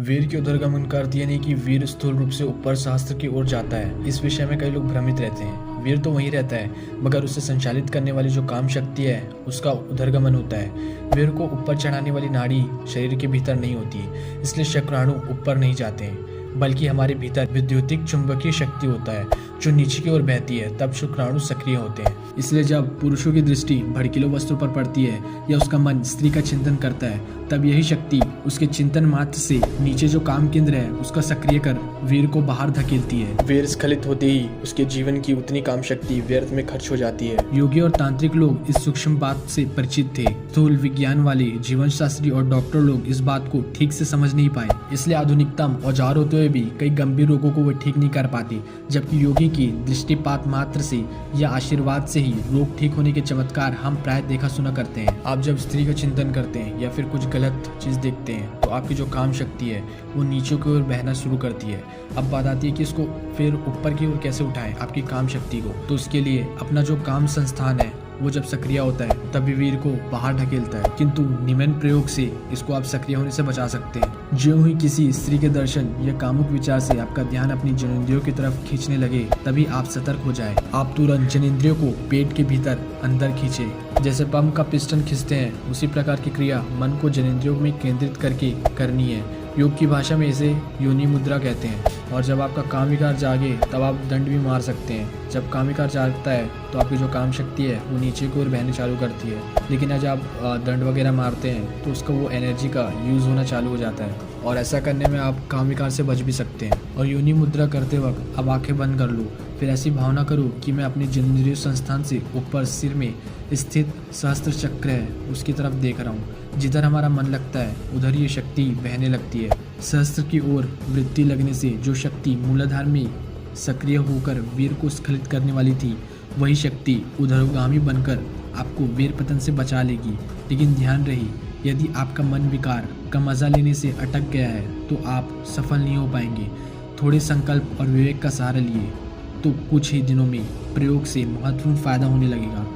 वीर के उदरगमन का अर्थ यानी कि वीर स्थूल रूप से ऊपर सहस्त्र की ओर जाता है। इस विषय में कई लोग भ्रमित रहते हैं। वीर तो वहीं रहता है, मगर उसे संचालित करने वाली जो काम शक्ति है उसका उदरगमन होता है। वीर को ऊपर चढ़ाने वाली नाड़ी शरीर के भीतर नहीं होती, इसलिए शुक्राणु ऊपर नहीं जाते हैं, बल्कि हमारे भीतर विद्युतिक चुंबकीय शक्ति होता है जो नीचे की ओर बहती है, तब शुक्राणु सक्रिय होते हैं। इसलिए जब पुरुषों की दृष्टि भड़कीले वस्तु पर पड़ती है या उसका मन स्त्री का चिंतन करता है, तब यही शक्ति उसके चिंतन मात्र से नीचे जो काम केंद्र है उसका सक्रिय कर वीर को बाहर धकेलती है। वीर स्खलित होते ही उसके जीवन की उतनी काम शक्ति व्यर्थ में खर्च हो जाती है। योगी और तांत्रिक लोग इस सूक्ष्म बात से परिचित थे। स्थूल विज्ञान वाले जीवन शास्त्री और डॉक्टर लोग इस बात को ठीक से समझ नहीं पाए, इसलिए आधुनिकतम औजार होते हुए भी कई गंभीर रोगों को वे ठीक नहीं कर पाती, जबकि योगी की दृष्टिपात मात्र से या आशीर्वाद से ही रोग ठीक होने के चमत्कार हम प्राय देखा सुना करते हैं। आप जब स्त्री का चिंतन करते हैं या फिर कुछ गलत चीज देखते हैं तो आपकी जो काम शक्ति है वो नीचे की ओर बहना शुरू करती है। अब बात आती है कि इसको फिर ऊपर की ओर कैसे उठाएं आपकी काम शक्ति को। तो उसके लिए अपना जो काम संस्थान है वो जब सक्रिय होता है तभी वीर को बाहर ढकेलता है, किंतु निम्न प्रयोग से इसको आप सक्रिय होने से बचा सकते हैं। ज्यों ही किसी स्त्री के दर्शन या कामुक विचार से आपका ध्यान अपनी जनेंद्रियों की तरफ खींचने लगे, तभी आप सतर्क हो जाए। आप तुरंत जनेंद्रियों को पेट के भीतर अंदर खींचे, जैसे पंप का पिस्टन खींचते हैं उसी प्रकार की क्रिया मन को जनेंद्रियों में केंद्रित करके करनी है। योग की भाषा में इसे योनि मुद्रा कहते हैं। और जब आपका काम विकार जागे तब आप दंड भी मार सकते हैं। जब काम विकार जागता है तो आपकी जो काम शक्ति है वो नीचे की ओर बहने चालू करती है, लेकिन आज आप दंड वगैरह मारते हैं तो उसका वो एनर्जी का यूज़ होना चालू हो जाता है, और ऐसा करने में आप काम विकार से बच भी सकते हैं। और योनि मुद्रा करते वक्त अब आंखें बंद कर लो, फिर ऐसी भावना करो कि मैं अपने जनेंद्रिय संस्थान से ऊपर सिर में स्थित सहस्त्र चक्र है उसकी तरफ देख रहा हूँ। जिधर हमारा मन लगता है उधर ये शक्ति बहने लगती है। सहस्त्र की ओर वृत्ति लगने से जो शक्ति मूलाधार में सक्रिय होकर वीर को स्खलित करने वाली थी, वही शक्ति उधरगामी बनकर आपको वीर पतन से बचा लेगी। लेकिन ध्यान रहे, यदि आपका मन विकार का मजा लेने से अटक गया है तो आप सफल नहीं हो पाएंगे। थोड़े संकल्प और विवेक का सहारा लिए तो कुछ ही दिनों में प्रयोग से महत्वपूर्ण फायदा होने लगेगा।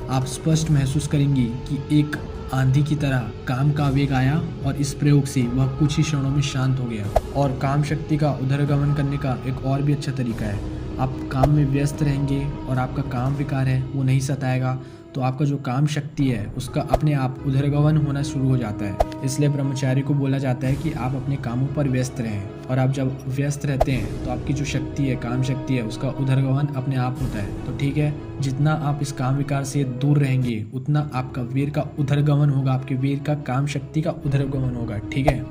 आप स्पष्ट महसूस करेंगे कि एक आंधी की तरह काम का वेग आया और इस प्रयोग से वह कुछ ही क्षणों में शांत हो गया। और काम शक्ति का उदरगमन करने का एक और भी अच्छा तरीका है, आप काम में व्यस्त रहेंगे और आपका काम विकार है वो नहीं सताएगा, तो आपका जो काम शक्ति है उसका अपने आप उदरगमन होना शुरू हो जाता है। इसलिए ब्रह्मचारी को बोला जाता है कि आप अपने कामों पर व्यस्त रहें, और आप जब व्यस्त रहते हैं तो आपकी जो शक्ति है, काम शक्ति है, उसका उदरगमन अपने आप होता है। तो ठीक है, जितना आप इस काम विकार से दूर रहेंगे उतना आपका वीर का उदरगमन होगा, आपके वीर का काम शक्ति का उदरगमन होगा, ठीक है।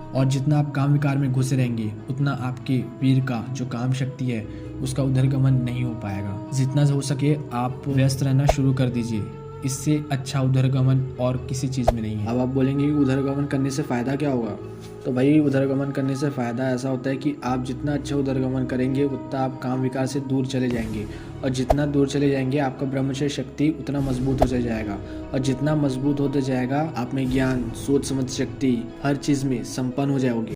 और जितना आप काम विकार में घुसे रहेंगे उतना आपके वीर का जो काम शक्ति है उसका उदरगमन नहीं हो पाएगा। जितना हो सके आप व्यस्त रहना शुरू कर दीजिए, इससे अच्छा उदरगमन और किसी चीज़ में नहीं है। अब आप बोलेंगे कि उदरगमन करने से फ़ायदा क्या होगा? तो भाई उदरगमन करने से फ़ायदा ऐसा होता है कि आप जितना अच्छा उदरगमन करेंगे उतना आप काम विकार से दूर चले जाएंगे, और जितना दूर चले जाएंगे आपका ब्रह्मचर्य शक्ति उतना मजबूत होता जाएगा, और जितना मजबूत होता जाएगा आप में ज्ञान, सोच समझ शक्ति हर चीज़ में संपन्न हो जाओगे।